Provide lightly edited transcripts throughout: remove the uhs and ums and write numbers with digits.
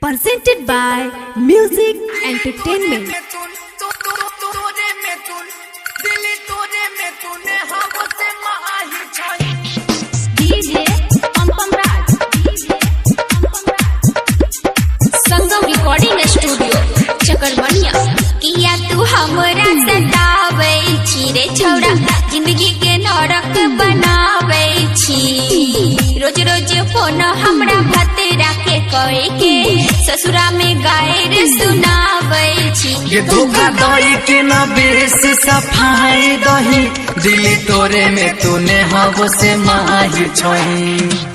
presented by Music Entertainment. DJ Pampam Raj, Sangam recording studio चकरबनिया। किया तू हमरा सतावे छी रे छौड़ा, जिंदगी के नरक बनावे छी। रोज रोज फोन हमरा भतरा के कहे के ससुरा में गायर सुनावे छी। ये धोखा दही के न बेस सफाई दही, दिली तोरे में तूने हव से माहिर छही।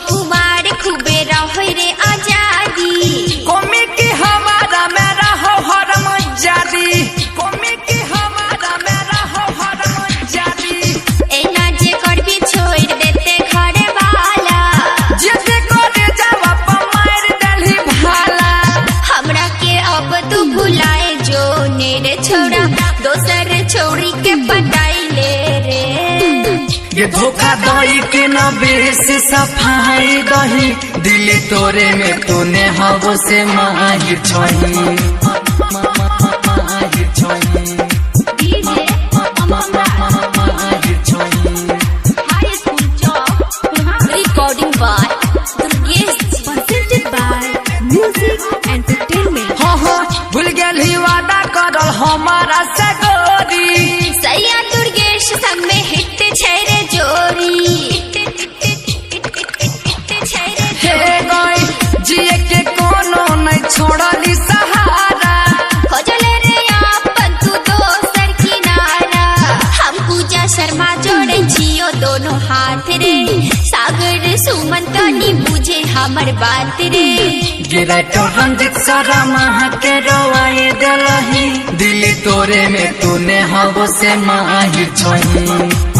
कुमार खूबे रहो रे आजादी, कमी की हमारा मेरा हो हरम जादी, कमी की हमारा मेरा हो हरम जादी। एना जे कर भी छोड़ देते घर वाला, जे करे जावा पमार दलही भाला। हमरा के अब तू भुलाए जो नेरे छोड़ा, दोसर छोड़ी के पटाई ले रे। ये धोखा दही के न बेस सफाई दही, दिली तोरे में तूने हव से माहिर छही। माहिर छही, DJ Pampam Raj, माहिर छही। High School Job, recording by Durgesh, presented by Music Entertainment. हाँ भूल गेली वादा करल हमारा से गोरी, सैया दुर्गेश संग में हिट छैरे जोड़ी। हे गई जिए के कोनो नहीं छोड़ली सहारा। खोजले रे आपन तू दोसर किनारा, हम पूजा शर्मा जोड़े छियो दोनों हाथ रे। सागर सुमन तनी बुझे हमर बात रे। गिरा तो रंजित सारा माह के रोवाए दलही, दिली तोरे में तूने हव से माहिर छही।